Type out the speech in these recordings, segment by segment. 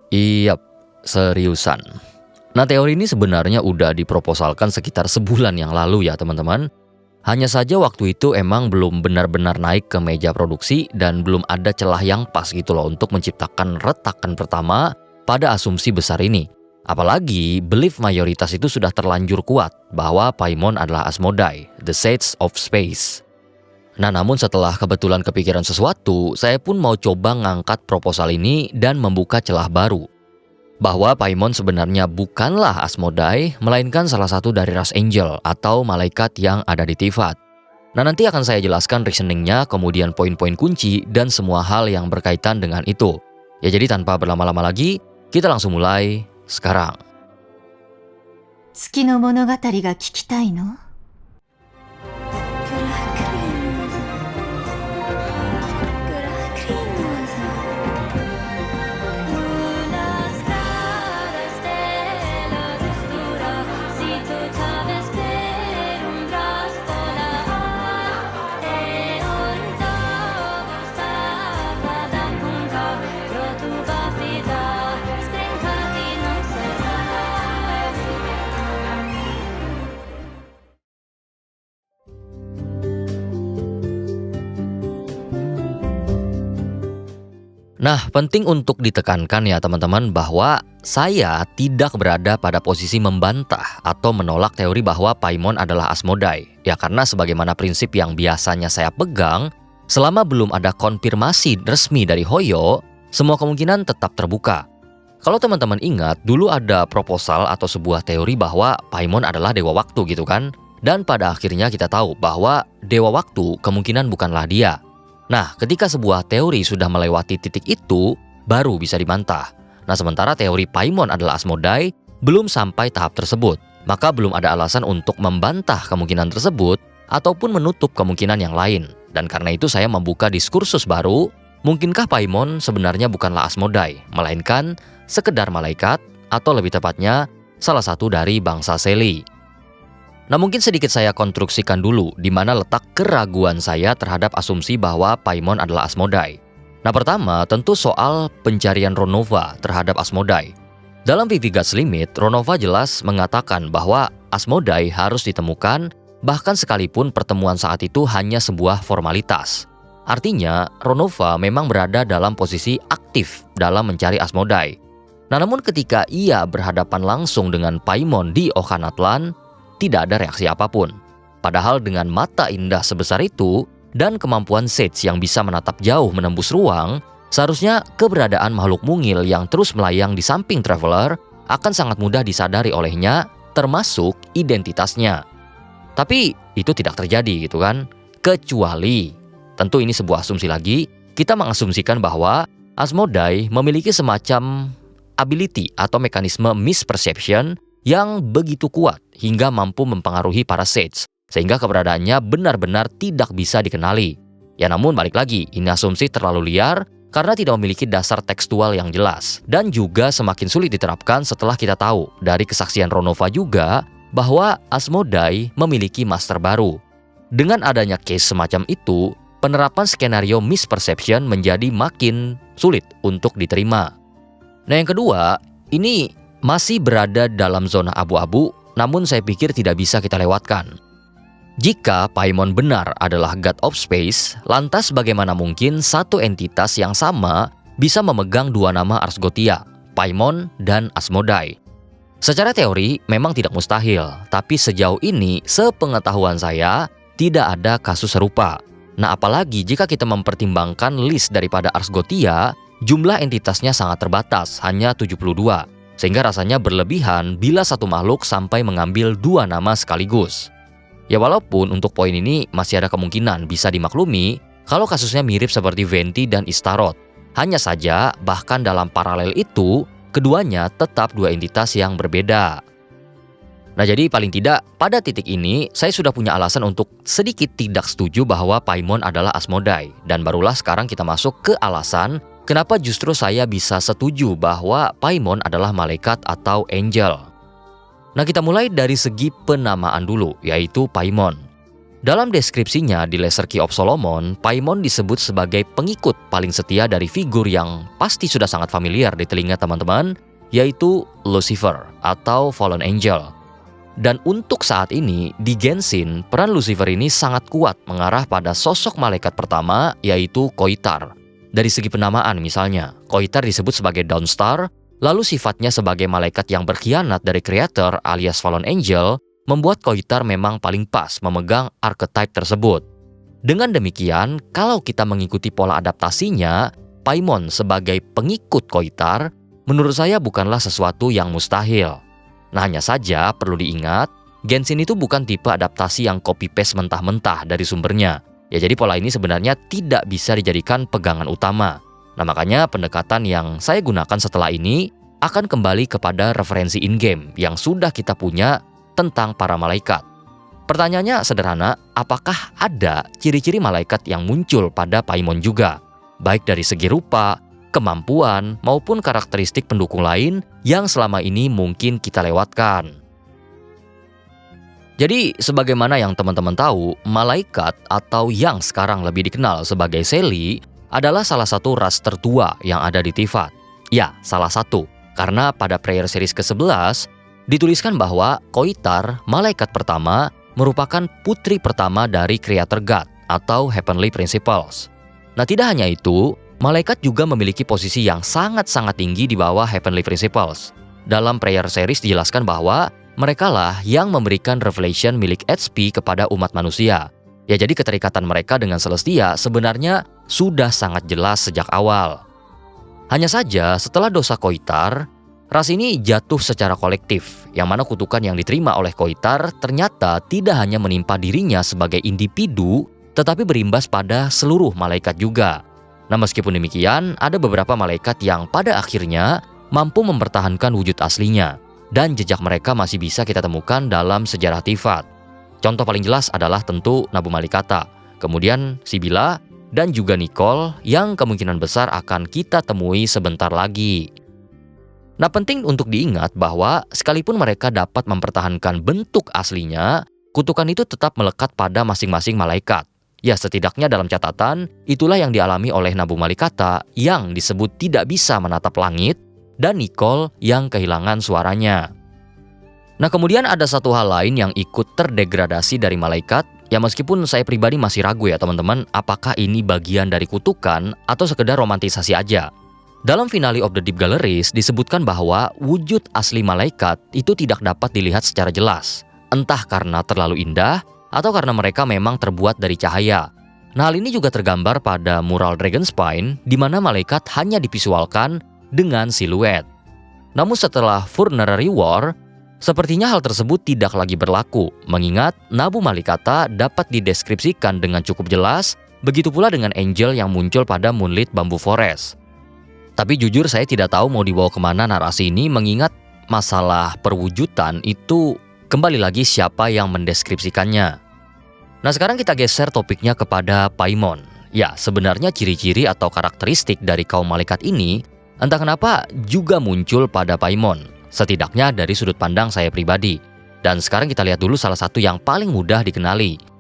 Iya, seriusan. Nah, teori ini sebenarnya udah diproposalkan sekitar sebulan yang lalu ya teman-teman. Hanya saja waktu itu emang belum benar-benar naik ke meja produksi dan belum ada celah yang pas gitu loh untuk menciptakan retakan pertama pada asumsi besar ini. Apalagi belief mayoritas itu sudah terlanjur kuat bahwa Paimon adalah Asmodai, the Sage of Space. Nah, namun setelah kebetulan kepikiran sesuatu, saya pun mau coba ngangkat proposal ini dan membuka celah baru. Bahwa Paimon sebenarnya bukanlah Asmodai, melainkan salah satu dari ras angel atau malaikat yang ada di Tifat. Nah, nanti akan saya jelaskan reasoningnya, kemudian poin-poin kunci, dan semua hal yang berkaitan dengan itu. Ya, jadi tanpa berlama-lama lagi, kita langsung mulai sekarang. 月の物語が聞きたいの? Nah, penting untuk ditekankan ya teman-teman bahwa saya tidak berada pada posisi membantah atau menolak teori bahwa Paimon adalah Asmodai. Ya, karena sebagaimana prinsip yang biasanya saya pegang, selama belum ada konfirmasi resmi dari Hoyo, semua kemungkinan tetap terbuka. Kalau teman-teman ingat, dulu ada proposal atau sebuah teori bahwa Paimon adalah dewa waktu gitu kan. Dan pada akhirnya kita tahu bahwa dewa waktu kemungkinan bukanlah dia. Nah, ketika sebuah teori sudah melewati titik itu, baru bisa dibantah. Nah, sementara teori Paimon adalah Asmodai belum sampai tahap tersebut, maka belum ada alasan untuk membantah kemungkinan tersebut ataupun menutup kemungkinan yang lain. Dan karena itu saya membuka diskursus baru, mungkinkah Paimon sebenarnya bukanlah Asmodai, melainkan sekedar malaikat atau lebih tepatnya salah satu dari bangsa Seli. Nah, mungkin sedikit saya konstruksikan dulu di mana letak keraguan saya terhadap asumsi bahwa Paimon adalah Asmodai. Nah, pertama tentu soal pencarian Ronova terhadap Asmodai. Dalam Vivi God's Limit, Ronova jelas mengatakan bahwa Asmodai harus ditemukan bahkan sekalipun pertemuan saat itu hanya sebuah formalitas. Artinya, Ronova memang berada dalam posisi aktif dalam mencari Asmodai. Nah, namun ketika ia berhadapan langsung dengan Paimon di Okhanatlan, tidak ada reaksi apapun. Padahal dengan mata indah sebesar itu dan kemampuan Sage yang bisa menatap jauh menembus ruang, seharusnya keberadaan makhluk mungil yang terus melayang di samping Traveler akan sangat mudah disadari olehnya, termasuk identitasnya. Tapi itu tidak terjadi gitu kan? Kecuali, tentu ini sebuah asumsi lagi, kita mengasumsikan bahwa Asmodai memiliki semacam ability atau mekanisme misperception yang begitu kuat hingga mampu mempengaruhi para Sage, sehingga keberadaannya benar-benar tidak bisa dikenali. Ya, namun balik lagi, ini asumsi terlalu liar karena tidak memiliki dasar tekstual yang jelas, dan juga semakin sulit diterapkan setelah kita tahu dari kesaksian Ronova juga bahwa Asmodai memiliki master baru. Dengan adanya case semacam itu, penerapan skenario misperception menjadi makin sulit untuk diterima. Nah, yang kedua, ini masih berada dalam zona abu-abu, namun saya pikir tidak bisa kita lewatkan. Jika Paimon benar adalah God of Space, lantas bagaimana mungkin satu entitas yang sama bisa memegang dua nama Ars Gothia, Paimon dan Asmodai? Secara teori memang tidak mustahil, tapi sejauh ini sepengetahuan saya tidak ada kasus serupa. Nah, apalagi jika kita mempertimbangkan list daripada Ars Gothia, jumlah entitasnya sangat terbatas, hanya 72. Sehingga rasanya berlebihan bila satu makhluk sampai mengambil dua nama sekaligus. Ya, walaupun untuk poin ini masih ada kemungkinan bisa dimaklumi kalau kasusnya mirip seperti Venti dan Istaroth. Hanya saja bahkan dalam paralel itu, keduanya tetap dua entitas yang berbeda. Nah, jadi paling tidak pada titik ini saya sudah punya alasan untuk sedikit tidak setuju bahwa Paimon adalah Asmodai. Dan barulah sekarang kita masuk ke alasan kenapa justru saya bisa setuju bahwa Paimon adalah malaikat atau angel. Nah, kita mulai dari segi penamaan dulu, yaitu Paimon. Dalam deskripsinya di Lesser Key of Solomon, Paimon disebut sebagai pengikut paling setia dari figur yang pasti sudah sangat familiar di telinga teman-teman, yaitu Lucifer atau Fallen Angel. Dan untuk saat ini, di Genshin, peran Lucifer ini sangat kuat mengarah pada sosok malaikat pertama, yaitu Koitar. Dari segi penamaan misalnya, Koitar disebut sebagai Dawnstar, lalu sifatnya sebagai malaikat yang berkhianat dari Creator alias Fallen Angel, membuat Koitar memang paling pas memegang archetype tersebut. Dengan demikian, kalau kita mengikuti pola adaptasinya, Paimon sebagai pengikut Koitar, menurut saya bukanlah sesuatu yang mustahil. Nah, hanya saja perlu diingat, Genshin itu bukan tipe adaptasi yang copy-paste mentah-mentah dari sumbernya. Ya, jadi pola ini sebenarnya tidak bisa dijadikan pegangan utama. Nah, makanya pendekatan yang saya gunakan setelah ini akan kembali kepada referensi in-game yang sudah kita punya tentang para malaikat. Pertanyaannya sederhana, apakah ada ciri-ciri malaikat yang muncul pada Paimon juga? Baik dari segi rupa, kemampuan, maupun karakteristik pendukung lain yang selama ini mungkin kita lewatkan. Jadi, sebagaimana yang teman-teman tahu, malaikat atau yang sekarang lebih dikenal sebagai Selly adalah salah satu ras tertua yang ada di Teyvat. Ya, salah satu. Karena pada prayer series ke-11, dituliskan bahwa Koitar, malaikat pertama, merupakan putri pertama dari Creator God atau Heavenly Principles. Nah, tidak hanya itu, malaikat juga memiliki posisi yang sangat-sangat tinggi di bawah Heavenly Principles. Dalam prayer series dijelaskan bahwa merekalah yang memberikan revelation milik HP kepada umat manusia. Ya, jadi keterikatan mereka dengan Celestia sebenarnya sudah sangat jelas sejak awal. Hanya saja setelah dosa Koitar, ras ini jatuh secara kolektif, yang mana kutukan yang diterima oleh Koitar ternyata tidak hanya menimpa dirinya sebagai individu, tetapi berimbas pada seluruh malaikat juga. Nah, meskipun demikian, ada beberapa malaikat yang pada akhirnya mampu mempertahankan wujud aslinya, dan jejak mereka masih bisa kita temukan dalam sejarah Teyvat. Contoh paling jelas adalah tentu Nabu Malikata, kemudian Sibila, dan juga Nicole yang kemungkinan besar akan kita temui sebentar lagi. Nah, penting untuk diingat bahwa sekalipun mereka dapat mempertahankan bentuk aslinya, kutukan itu tetap melekat pada masing-masing malaikat. Ya, setidaknya dalam catatan, itulah yang dialami oleh Nabu Malikata yang disebut tidak bisa menatap langit, dan Nicole yang kehilangan suaranya. Nah, kemudian ada satu hal lain yang ikut terdegradasi dari malaikat, ya meskipun saya pribadi masih ragu ya teman-teman, apakah ini bagian dari kutukan atau sekedar romantisasi aja. Dalam finale of the Deep Galleries disebutkan bahwa wujud asli malaikat itu tidak dapat dilihat secara jelas, entah karena terlalu indah atau karena mereka memang terbuat dari cahaya. Nah, hal ini juga tergambar pada mural Dragonspine, di mana malaikat hanya divisualkan dengan siluet. Namun setelah Funerary War, sepertinya hal tersebut tidak lagi berlaku, mengingat Nabu Malikata dapat dideskripsikan dengan cukup jelas, begitu pula dengan Angel yang muncul pada Moonlit Bamboo Forest. Tapi jujur saya tidak tahu mau dibawa kemana narasi ini, mengingat masalah perwujudan itu kembali lagi siapa yang mendeskripsikannya. Nah, sekarang kita geser topiknya kepada Paimon. Ya, sebenarnya ciri-ciri atau karakteristik dari kaum malaikat ini entah kenapa juga muncul pada Paimon, setidaknya dari sudut pandang saya pribadi. Dan sekarang kita lihat dulu salah satu yang paling mudah dikenali.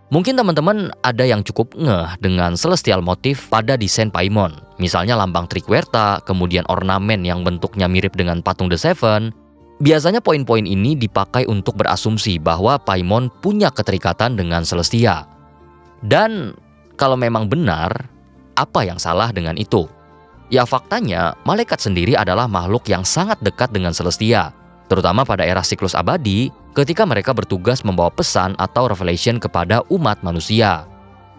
Mungkin teman-teman ada yang cukup ngeh dengan celestial motif pada desain Paimon. Misalnya lambang Trikwerta, kemudian ornamen yang bentuknya mirip dengan patung The Seven. Biasanya poin-poin ini dipakai untuk berasumsi bahwa Paimon punya keterikatan dengan Celestia. Dan kalau memang benar, apa yang salah dengan itu? Ya, faktanya malaikat sendiri adalah makhluk yang sangat dekat dengan Celestia, terutama pada era siklus abadi ketika mereka bertugas membawa pesan atau revelation kepada umat manusia.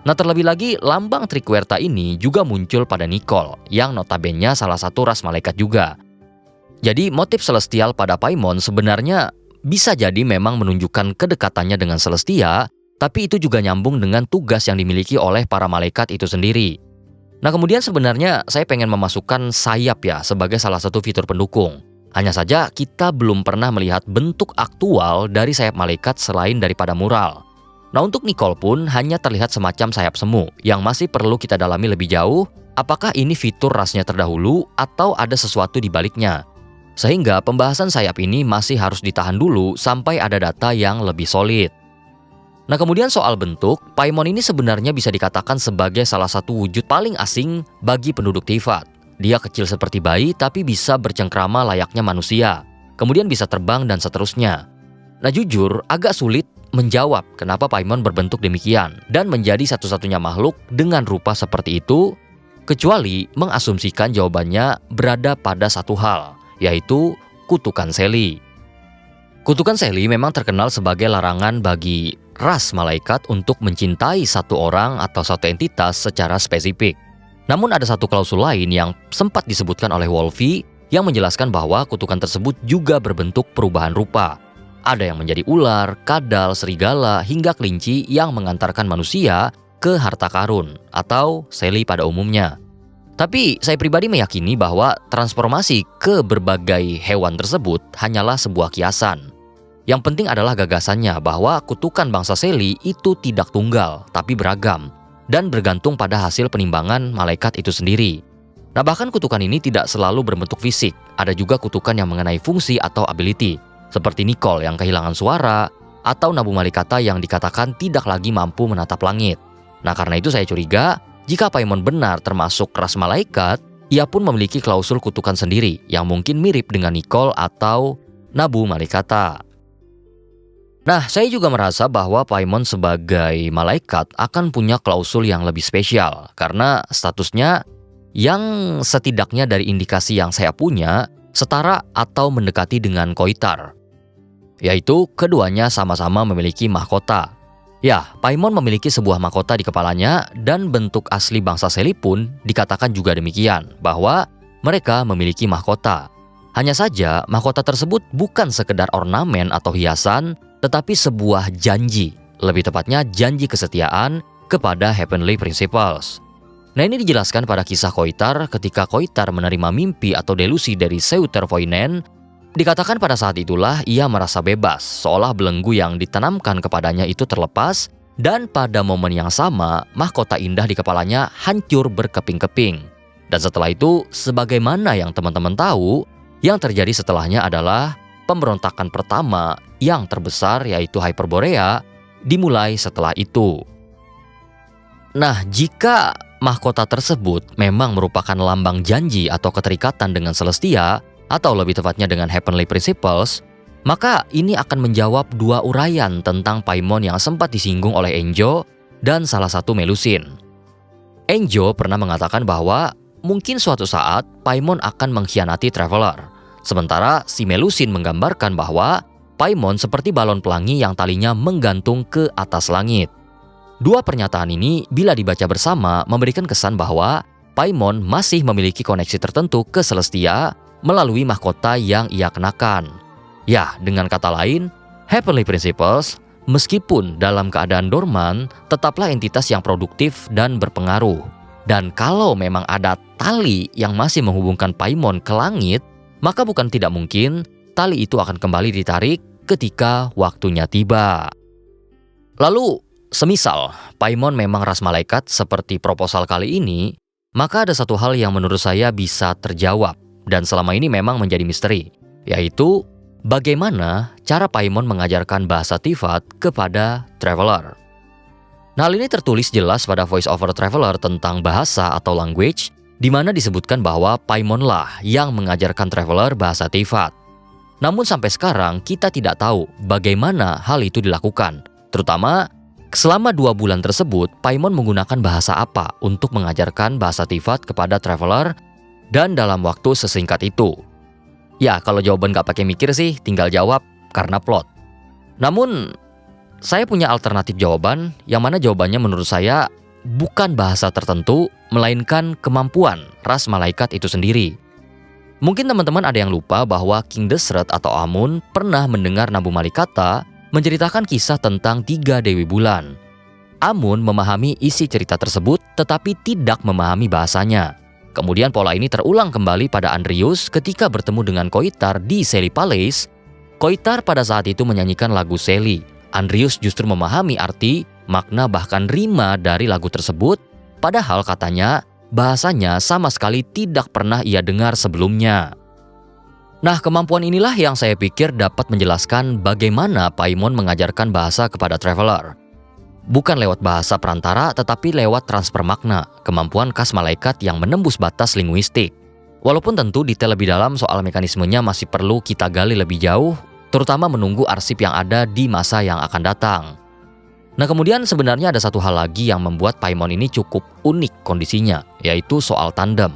Nah, terlebih lagi lambang Trikwerta ini juga muncul pada Nicole yang notabene salah satu ras malaikat juga. Jadi motif celestial pada Paimon sebenarnya bisa jadi memang menunjukkan kedekatannya dengan Celestia, tapi itu juga nyambung dengan tugas yang dimiliki oleh para malaikat itu sendiri. Nah, kemudian sebenarnya saya pengen memasukkan sayap ya sebagai salah satu fitur pendukung. Hanya saja kita belum pernah melihat bentuk aktual dari sayap malaikat selain daripada mural. Nah, untuk Nicole pun hanya terlihat semacam sayap semu yang masih perlu kita dalami lebih jauh, apakah ini fitur rasnya terdahulu atau ada sesuatu di baliknya. Sehingga pembahasan sayap ini masih harus ditahan dulu sampai ada data yang lebih solid. Nah kemudian soal bentuk, Paimon ini sebenarnya bisa dikatakan sebagai salah satu wujud paling asing bagi penduduk Teyvat. Dia kecil seperti bayi tapi bisa bercengkrama layaknya manusia, kemudian bisa terbang dan seterusnya. Nah jujur agak sulit menjawab kenapa Paimon berbentuk demikian dan menjadi satu-satunya makhluk dengan rupa seperti itu, kecuali mengasumsikan jawabannya berada pada satu hal, yaitu kutukan Selly. Kutukan Selly memang terkenal sebagai larangan bagi ras malaikat untuk mencintai satu orang atau satu entitas secara spesifik. Namun ada satu klausul lain yang sempat disebutkan oleh Wolfe yang menjelaskan bahwa kutukan tersebut juga berbentuk perubahan rupa. Ada yang menjadi ular, kadal, serigala, hingga kelinci yang mengantarkan manusia ke harta karun atau Selly pada umumnya. Tapi saya pribadi meyakini bahwa transformasi ke berbagai hewan tersebut hanyalah sebuah kiasan. Yang penting adalah gagasannya bahwa kutukan bangsa Selly itu tidak tunggal, tapi beragam, dan bergantung pada hasil penimbangan malaikat itu sendiri. Nah bahkan kutukan ini tidak selalu berbentuk fisik, ada juga kutukan yang mengenai fungsi atau ability, seperti Nicole yang kehilangan suara, atau Nabu Malikata yang dikatakan tidak lagi mampu menatap langit. Nah karena itu saya curiga, jika Paimon benar termasuk ras malaikat, ia pun memiliki klausul kutukan sendiri yang mungkin mirip dengan Nicole atau Nabu Malikata. Nah, saya juga merasa bahwa Paimon sebagai malaikat akan punya klausul yang lebih spesial karena statusnya yang setidaknya dari indikasi yang saya punya setara atau mendekati dengan Koitar. Yaitu keduanya sama-sama memiliki mahkota. Ya, Paimon memiliki sebuah mahkota di kepalanya dan bentuk asli bangsa Selly pun dikatakan juga demikian, bahwa mereka memiliki mahkota. Hanya saja mahkota tersebut bukan sekedar ornamen atau hiasan, tetapi sebuah janji, lebih tepatnya janji kesetiaan kepada Heavenly Principles. Nah ini dijelaskan pada kisah Koitar ketika Koitar menerima mimpi atau delusi dari Seutervoinen. Dikatakan pada saat itulah ia merasa bebas, seolah belenggu yang ditanamkan kepadanya itu terlepas, dan pada momen yang sama mahkota indah di kepalanya hancur berkeping-keping. Dan setelah itu, sebagaimana yang teman-teman tahu, yang terjadi setelahnya adalah pemberontakan pertama yang terbesar yaitu Hyperborea dimulai setelah itu. Nah, jika mahkota tersebut memang merupakan lambang janji atau keterikatan dengan Celestia, atau lebih tepatnya dengan Heavenly Principles, maka ini akan menjawab dua uraian tentang Paimon yang sempat disinggung oleh Enjo dan salah satu Melusine. Enjo pernah mengatakan bahwa mungkin suatu saat Paimon akan mengkhianati Traveler. Sementara si Melusine menggambarkan bahwa Paimon seperti balon pelangi yang talinya menggantung ke atas langit. Dua pernyataan ini bila dibaca bersama memberikan kesan bahwa Paimon masih memiliki koneksi tertentu ke Celestia melalui mahkota yang ia kenakan. Ya, dengan kata lain, Heavenly Principles meskipun dalam keadaan dorman tetaplah entitas yang produktif dan berpengaruh. Dan kalau memang ada tali yang masih menghubungkan Paimon ke langit, maka bukan tidak mungkin tali itu akan kembali ditarik ketika waktunya tiba. Lalu, semisal Paimon memang ras malaikat seperti proposal kali ini, maka ada satu hal yang menurut saya bisa terjawab dan selama ini memang menjadi misteri, yaitu bagaimana cara Paimon mengajarkan bahasa Teyvat kepada Traveler. Nah, hal ini tertulis jelas pada Voice Over Traveler tentang bahasa atau language, di mana disebutkan bahwa Paimon lah yang mengajarkan Traveler bahasa Teyvat. Namun sampai sekarang kita tidak tahu bagaimana hal itu dilakukan, terutama selama 2 bulan tersebut Paimon menggunakan bahasa apa untuk mengajarkan bahasa Teyvat kepada Traveler dan dalam waktu sesingkat itu. Ya, kalau jawaban gak pakai mikir sih, tinggal jawab karena plot. Namun, saya punya alternatif jawaban, yang mana jawabannya menurut saya bukan bahasa tertentu, melainkan kemampuan ras malaikat itu sendiri. Mungkin teman-teman ada yang lupa bahwa King Deshret atau Amun pernah mendengar Nabu Malikata menceritakan kisah tentang 3 Dewi Bulan. Amun memahami isi cerita tersebut, tetapi tidak memahami bahasanya. Kemudian pola ini terulang kembali pada Andrius ketika bertemu dengan Koitar di Selly Palace. Koitar pada saat itu menyanyikan lagu Selly. Andrius justru memahami arti, makna bahkan rima dari lagu tersebut, padahal katanya bahasanya sama sekali tidak pernah ia dengar sebelumnya. Nah, kemampuan inilah yang saya pikir dapat menjelaskan bagaimana Paimon mengajarkan bahasa kepada Traveler. Bukan lewat bahasa perantara, tetapi lewat transfer makna, kemampuan khas malaikat yang menembus batas linguistik. Walaupun tentu detail lebih dalam soal mekanismenya masih perlu kita gali lebih jauh, terutama menunggu arsip yang ada di masa yang akan datang. Nah, kemudian sebenarnya ada satu hal lagi yang membuat Paimon ini cukup unik kondisinya, yaitu soal tandem.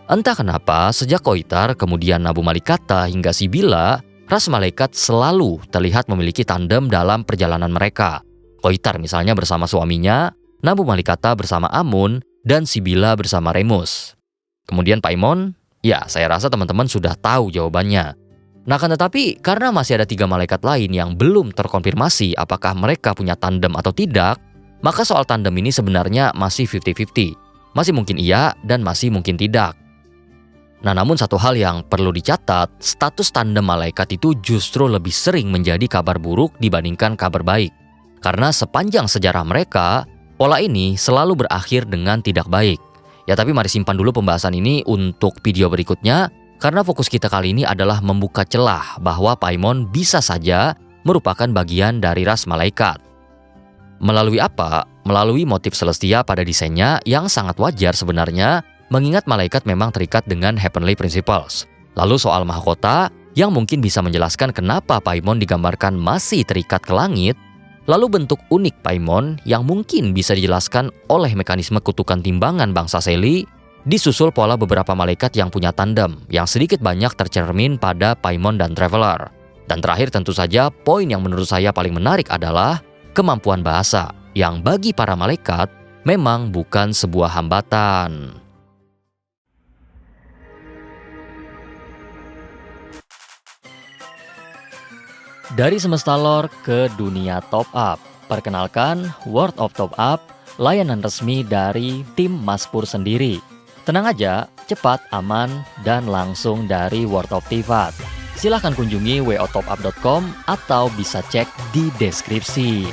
Entah kenapa, sejak Koitar, kemudian Nabu Malikata hingga Sibila, ras malaikat selalu terlihat memiliki tandem dalam perjalanan mereka. Koitar misalnya bersama suaminya, Nabu Malikata bersama Amun, dan Sibila bersama Remus. Kemudian Paimon, ya saya rasa teman-teman sudah tahu jawabannya. Nah kan tetapi karena masih ada 3 malaikat lain yang belum terkonfirmasi apakah mereka punya tandem atau tidak, maka soal tandem ini sebenarnya masih 50-50. Masih mungkin iya dan masih mungkin tidak. Nah namun satu hal yang perlu dicatat, status tandem malaikat itu justru lebih sering menjadi kabar buruk dibandingkan kabar baik. Karena sepanjang sejarah mereka, pola ini selalu berakhir dengan tidak baik. Ya tapi mari simpan dulu pembahasan ini untuk video berikutnya, karena fokus kita kali ini adalah membuka celah bahwa Paimon bisa saja merupakan bagian dari ras malaikat. Melalui apa? Melalui motif Celestia pada desainnya yang sangat wajar sebenarnya, mengingat malaikat memang terikat dengan heavenly principles. Lalu soal mahkota, yang mungkin bisa menjelaskan kenapa Paimon digambarkan masih terikat ke langit. Lalu bentuk unik Paimon yang mungkin bisa dijelaskan oleh mekanisme kutukan timbangan bangsa Seli, disusul pola beberapa malaikat yang punya tandem, yang sedikit banyak tercermin pada Paimon dan Traveler. Dan terakhir tentu saja poin yang menurut saya paling menarik adalah kemampuan bahasa, yang bagi para malaikat memang bukan sebuah hambatan. Dari semesta lore ke dunia top up. Perkenalkan, World of Top Up, layanan resmi dari tim Maspur sendiri. Tenang aja, cepat, aman, dan langsung dari World of Tivat. Silahkan kunjungi wotopup.com atau bisa cek di deskripsi.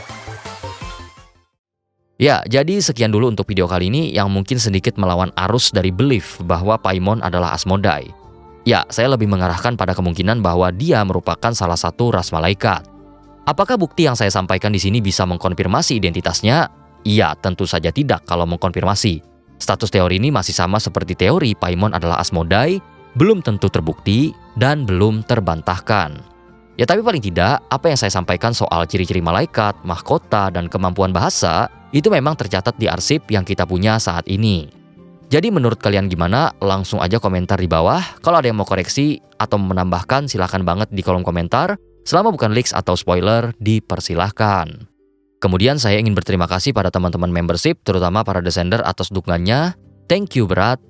Ya, jadi sekian dulu untuk video kali ini yang mungkin sedikit melawan arus dari belief bahwa Paimon adalah Asmodai. Ya, saya lebih mengarahkan pada kemungkinan bahwa dia merupakan salah satu ras malaikat. Apakah bukti yang saya sampaikan di sini bisa mengkonfirmasi identitasnya? Iya, tentu saja tidak kalau mengkonfirmasi. Status teori ini masih sama seperti teori Paimon adalah Asmodai, belum tentu terbukti dan belum terbantahkan. Ya, tapi paling tidak, apa yang saya sampaikan soal ciri-ciri malaikat, mahkota, dan kemampuan bahasa, itu memang tercatat di arsip yang kita punya saat ini. Jadi menurut kalian gimana? Langsung aja komentar di bawah. Kalau ada yang mau koreksi atau menambahkan, silahkan banget di kolom komentar. Selama bukan leaks atau spoiler, dipersilahkan. Kemudian saya ingin berterima kasih pada teman-teman membership, terutama para descender atas dukungannya. Thank you berat.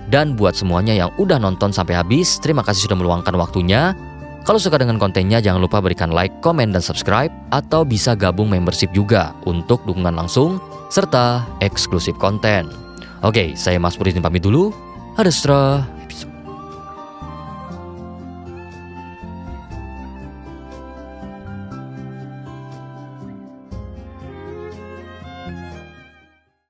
Dan buat semuanya yang udah nonton sampai habis, terima kasih sudah meluangkan waktunya. Kalau suka dengan kontennya, jangan lupa berikan like, komen, dan subscribe, atau bisa gabung membership juga untuk dukungan langsung, serta eksklusif konten. Oke, saya Mas Puri pamit dulu. Hadestra.